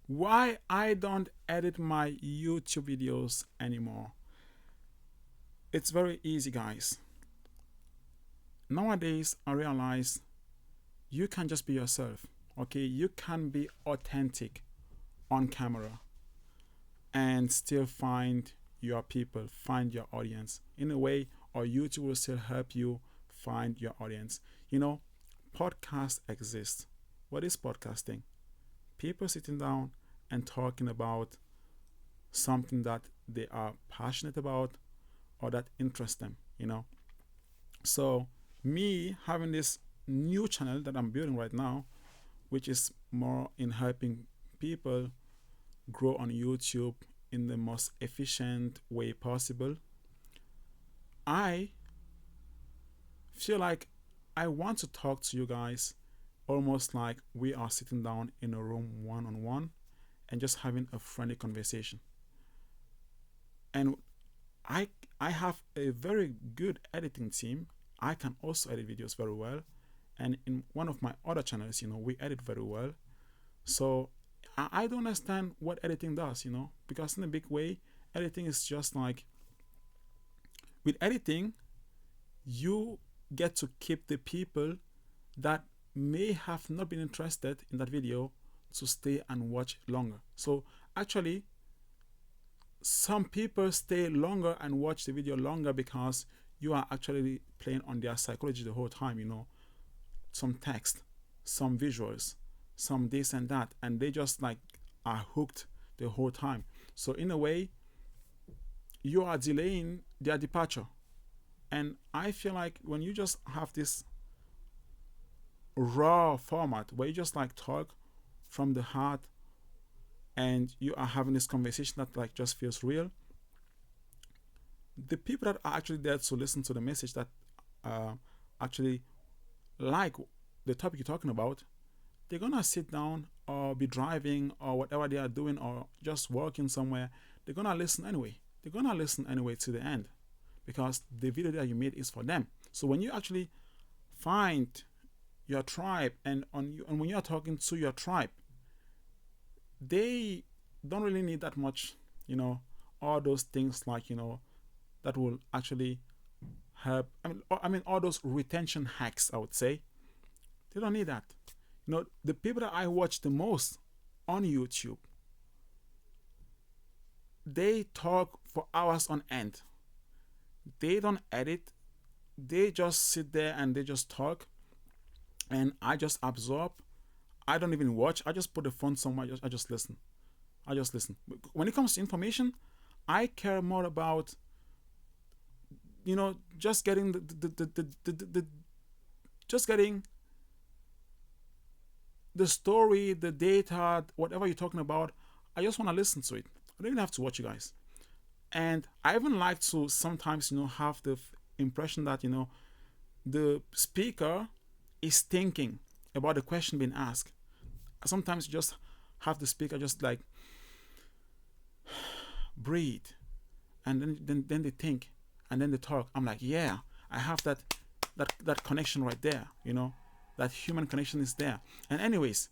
Why I don't edit my YouTube videos anymore? It's very easy, guys. Nowadays, I realize you can just be yourself. Okay, you can be authentic on camera and still find your people, find your audience. In a way, or YouTube will still help you find your audience. You know, podcasts exist. What is podcasting? People sitting down and talking about something that they are passionate about or that interests them, you know. So me having this new channel that I'm building right now, which is more in helping people grow on YouTube in the most efficient way possible, I feel like I want to talk to you guys almost like we are sitting down in a room one on one and just having a friendly conversation. And I I have a very good editing team. I can also edit videos very well. And in one of my other channels, we edit very well. So I don't understand what editing does, because in a big way, editing is just like with editing, you get to keep the people that may have not been interested in that video to stay and watch longer. So actually, some people stay longer and watch the video longer because you are actually playing on their psychology the whole time, some text, some visuals, some this and that, and they just like are hooked the whole time. So in a way, you are delaying their departure. And I feel like when you just have this raw format where you just like talk from the heart and you are having this conversation that like just feels real, the people that are actually there to listen to the message that actually like the topic you're talking about, they're gonna sit down or be driving or whatever they are doing or just working somewhere. They're gonna listen anyway. They're gonna listen anyway to the end because the video that you made is for them. So when you actually find your tribe and when you are talking to your tribe, they don't really need that much, all those things like that will actually help. I mean, all those retention hacks. I would say they don't need that. The people that I watch the most on YouTube, they talk for hours on end. They don't edit. They just sit there and they just talk, and I just absorb. I don't even watch. I just put the phone somewhere. I just listen. I just listen. When it comes to information, I care more about just getting just getting the story, the data, whatever you're talking about. I just want to listen to it. I don't even have to watch you guys. And I even like to sometimes have the impression that the speaker is thinking about the question being asked. Sometimes you just have the speaker just like breathe, and then they think, and then they talk. I'm like, yeah, I have that connection right there. That human connection is there. And anyways,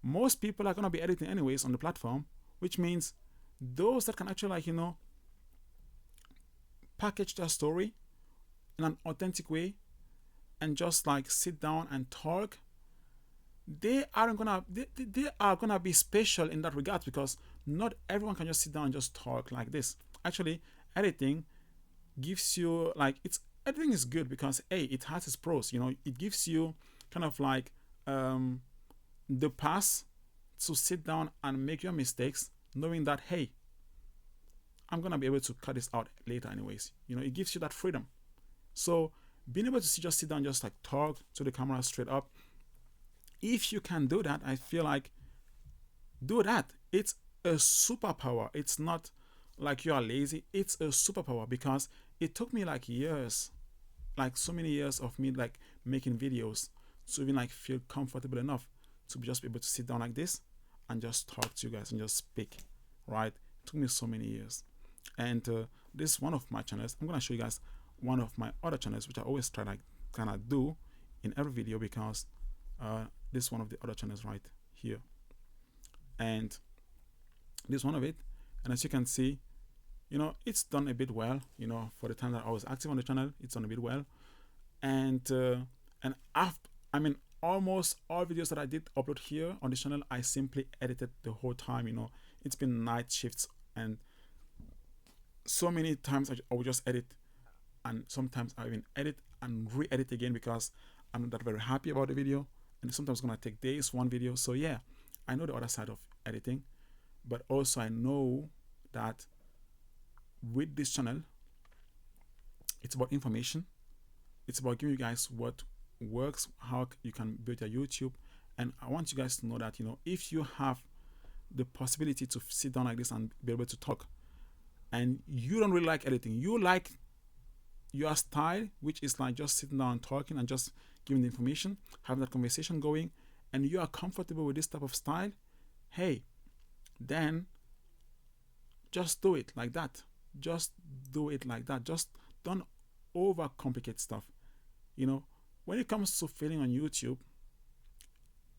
most people are gonna be editing anyways on the platform, which means those that can actually package their story in an authentic way and just like sit down and talk, they are gonna be special in that regard because not everyone can just sit down and just talk like this. Actually, editing gives you editing is good because it has its pros. It gives you kind of like the pass to sit down and make your mistakes, knowing that I'm gonna be able to cut this out later anyways. It gives you that freedom. So being able to just sit down, just like talk to the camera straight up, if you can do that, I feel like do that. It's a superpower. It's not like you are lazy. It's a superpower because it took me like years, like so many years of me like making videos to even like feel comfortable enough to just be able to sit down like this and just talk to you guys and just speak, right? It took me so many years. And this is one of my channels. I'm gonna show you guys one of my other channels, which I always try to kind of do in every video because this is one of the other channels right here. And This is one of it. And as you can see, it's done a bit well. For the time that I was active on the channel, it's done a bit well. And after, almost all videos that I did upload here on this channel, I simply edited the whole time. It's been night shifts, and so many times I would just edit, and sometimes I even edit and re-edit again because I'm not that very happy about the video, and sometimes it's gonna take days one video. So yeah, I know the other side of editing, but also I know that with this channel, it's about information. It's about giving you guys what works, how you can build your YouTube. And I want you guys to know that, if you have the possibility to sit down like this and be able to talk, and you don't really like editing, you like your style, which is like just sitting down and talking and just giving the information, having that conversation going, and you are comfortable with this type of style, hey, then just do it like that. Just do it like that. Just don't overcomplicate stuff. When it comes to failing on YouTube,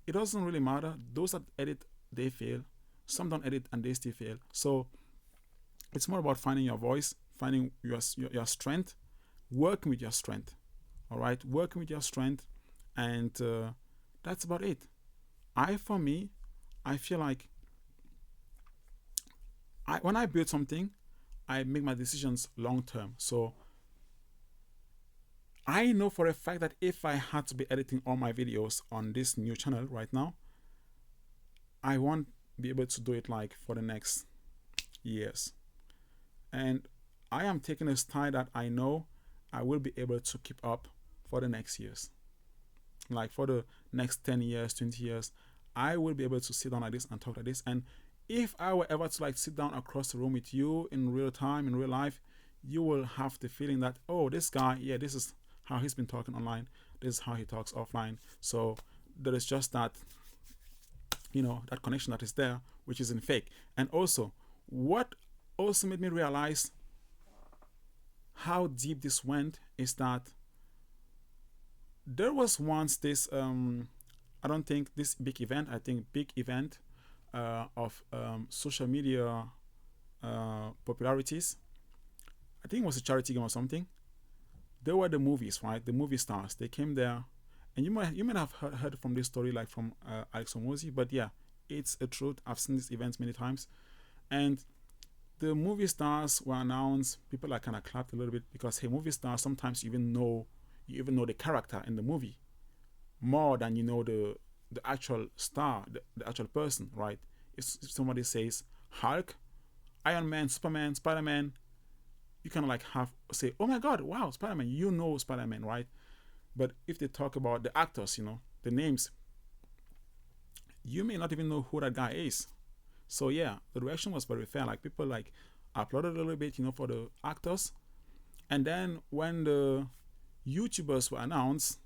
it doesn't really matter. Those that edit, they fail. Some don't edit and they still fail. So it's more about finding your voice, finding your strength, working with your strength. All right, working with your strength, and that's about it. For me, I feel like when I build something, I make my decisions long term. So I know for a fact that if I had to be editing all my videos on this new channel right now, I won't be able to do it like for the next years. And I am taking a style that I know I will be able to keep up for the next years. Like for the next 10 years, 20 years, I will be able to sit down like this and talk like this. And if I were ever to like sit down across the room with you in real time, in real life, you will have the feeling that, oh, this guy, yeah, this is how he's been talking online, this is how he talks offline. So there is just that, that connection that is there, which isn't fake. And also, what also made me realize how deep this went is that there was once this I don't think this big event, I think big event of social media popularities. I think it was a charity game or something. There were the movies, right? The movie stars. They came there, and you might have heard from this story, like from Alex Hormozi, but yeah, it's a truth. I've seen these events many times, and the movie stars were announced. People like kind of clapped a little bit because, hey, movie stars, sometimes you even know the character in the movie more than you know the actual star, the actual person, right? If somebody says Hulk, Iron Man, Superman, Spider-Man, you kind of like say, oh my God, wow, Spider-Man, you know Spider-Man, right? But if they talk about the actors, the names, you may not even know who that guy is. So yeah, the reaction was very fair. Like people like applauded a little bit, for the actors. And then when the YouTubers were announced,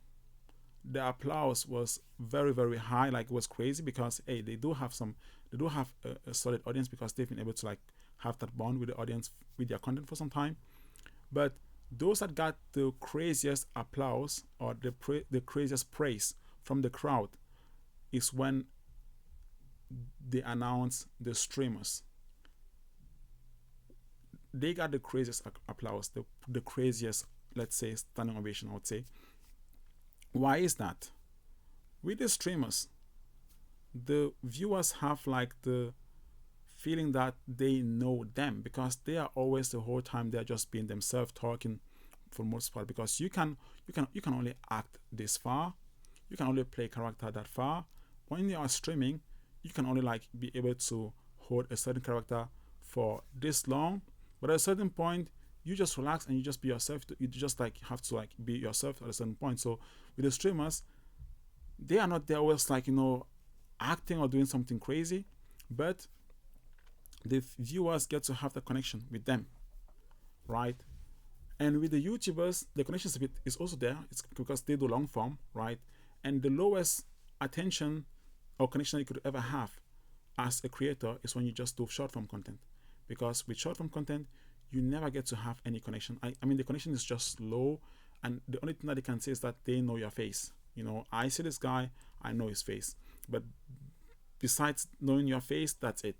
the applause was very, very high. Like it was crazy because, hey, they do have a solid audience because they've been able to like have that bond with the audience with their content for some time. But those that got the craziest applause or the craziest praise from the crowd is when they announce the streamers. They got the craziest applause, the craziest, let's say, standing ovation, I would say. Why is that? With the streamers, the viewers have like the feeling that they know them because they are always the whole time they're just being themselves, talking for the most part, because you can only act this far, you can only play character that far. When you are streaming, you can only like be able to hold a certain character for this long, but at a certain point you just relax and you just be yourself. You just like have to like be yourself at a certain point. So with the streamers, they are not there always like acting or doing something crazy, but the viewers get to have the connection with them, right? And with the YouTubers, the connection is also there. It's because they do long form, right? And the lowest attention or connection you could ever have as a creator is when you just do short form content, because with short form content you never get to have any connection. I mean the connection is just low, and the only thing that they can say is that they know your face. I see this guy, I know his face, but besides knowing your face, that's it.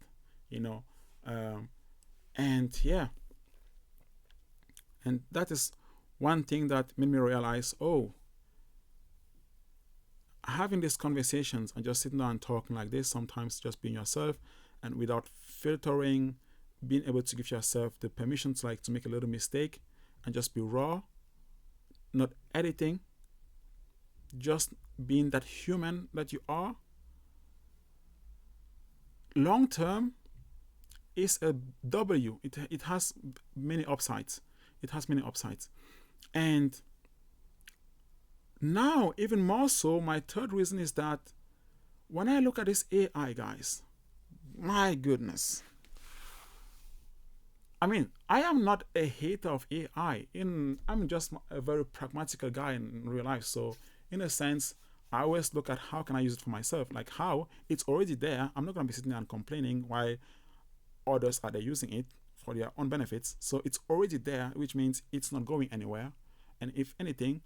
And yeah, and that is one thing that made me realize, oh, having these conversations and just sitting down and talking like this, sometimes just being yourself and without filtering, being able to give yourself the permission to make a little mistake and just be raw, not editing, just being that human that you are, long term is a W. It has many upsides. It has many upsides. And now, even more so, my third reason is that when I look at this AI, guys, my goodness. I mean, I am not a hater of AI. I'm just a very pragmatical guy in real life. So, in a sense, I always look at how can I use it for myself. Like how it's already there. I'm not gonna be sitting there and complaining why others are there using it for their own benefits. So it's already there, which means it's not going anywhere. And if anything,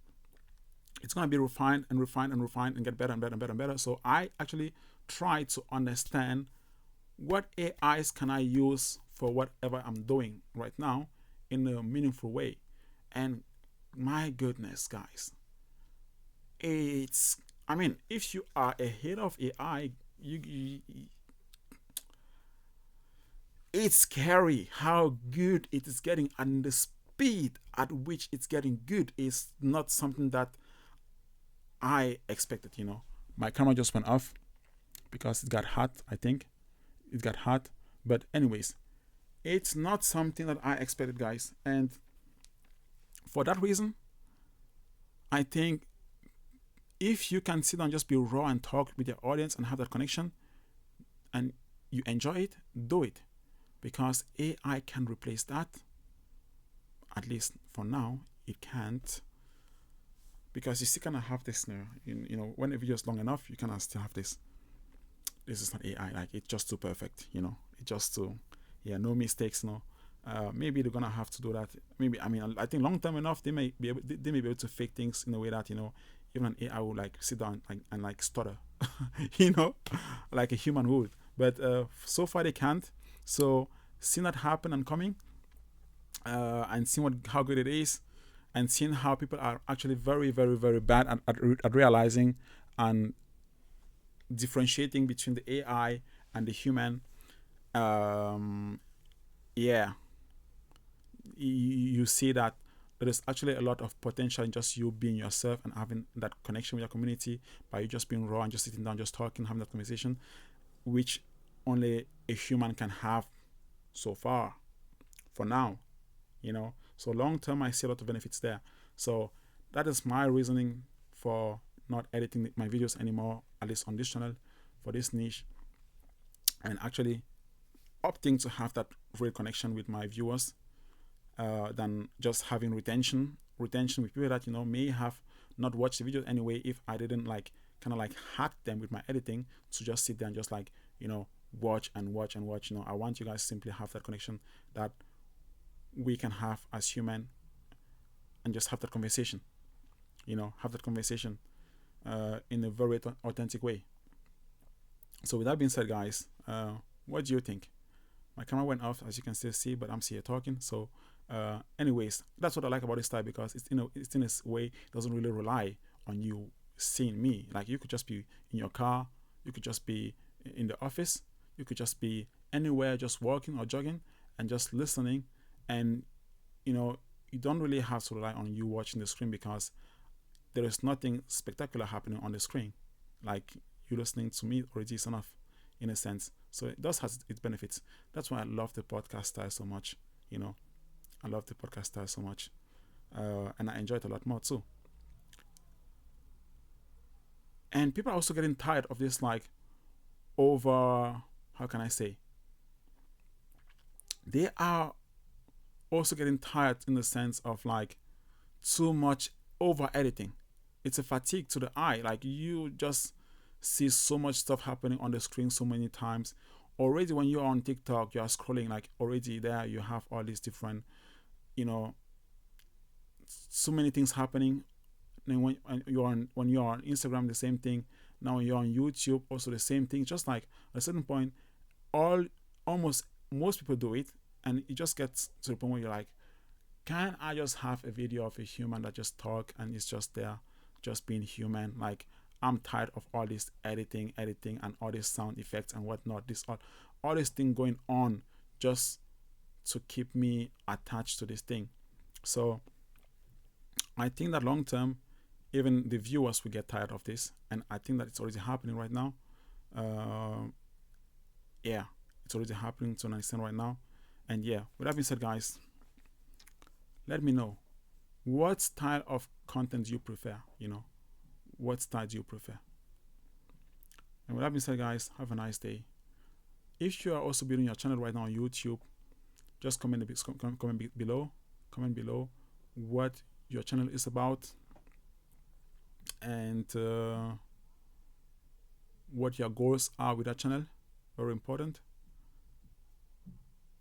it's gonna be refined and refined and refined and get better and better and better and better. So I actually try to understand what AIs can I use for whatever I'm doing right now in a meaningful way. And my goodness, guys, I mean, if you are a hater of AI, it's scary how good it is getting, and the speed at which it's getting good is not something that I expected. My camera just went off because it got hot, I think. It got hot. But anyways, it's not something that I expected, guys. And for that reason, I think if you can sit down, just be raw and talk with your audience and have that connection and you enjoy it, do it. Because AI can replace that. At least for now, it can't. Because you still kind of have this now. When a video is long enough, you kind of still have this. This is not AI. Like, it's just too perfect. It's just too, no mistakes. No. Maybe they're gonna have to do that. Maybe I think long term enough, they may be able to fake things in a way that even an AI will sit down and stutter, like a human would. But so far they can't. So seeing that happen and coming, and seeing how good it is, and seeing how people are actually very, very, very bad at realizing and differentiating between the AI and the human. Yeah, you see that there is actually a lot of potential in just you being yourself and having that connection with your community by you just being raw and just sitting down, just talking, having that conversation, which only a human can have so far, for now. So long term, I see a lot of benefits there. So that is my reasoning for not editing my videos anymore, at least on this channel, for this niche, and actually opting to have that real connection with my viewers, than just having retention with people that may have not watched the video anyway, if I didn't hack them with my editing to just sit there and just watch and watch and watch. I want you guys to simply have that connection that we can have as human, and just have that conversation, in a very authentic way. So with that being said, guys, what do you think? My camera went off, as you can still see, but I'm still here talking. So anyways, that's what I like about this style, because it's in a way, it doesn't really rely on you seeing me. Like, you could just be in your car, you could just be in the office, you could just be anywhere, just walking or jogging and just listening. And you don't really have to rely on you watching the screen, because there is nothing spectacular happening on the screen. Like, you listening to me already is enough, in a sense. So it does have its benefits. That's why I love the podcast style so much. I love the podcast style so much, and I enjoy it a lot more too. And people are also getting tired of this, over, how can I say, they are also getting tired in the sense of too much over editing. It's a fatigue to the eye. Like, you just see so much stuff happening on the screen so many times. Already when you're on TikTok, you're scrolling, already there you have all these different, so many things happening. And when you're on Instagram, the same thing. Now when you're on YouTube, also the same thing. Just at a certain point, almost most people do it, and it just gets to the point where you're like, can I just have a video of a human that just talk and it's just there, just being human? Like, I'm tired of all this editing, and all these sound effects and whatnot. All this thing going on just to keep me attached to this thing. So I think that long term, even the viewers will get tired of this, and I think that it's already happening right now. Yeah, it's already happening to an extent right now. And yeah, with that being said, guys, let me know what style of content you prefer. What style do you prefer? And with that being said, guys, have a nice day. If you are also building your channel right now on YouTube, just comment below what your channel is about, and what your goals are with that channel. Very important.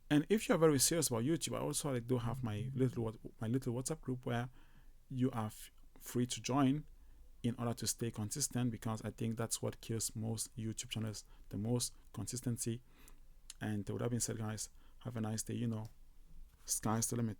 And if you're very serious about YouTube, I also do have my little WhatsApp group where you are free to join in order to stay consistent, because I think that's what kills most YouTube channels, the most consistency. And with that being said, guys, have a nice day. Sky's the limit.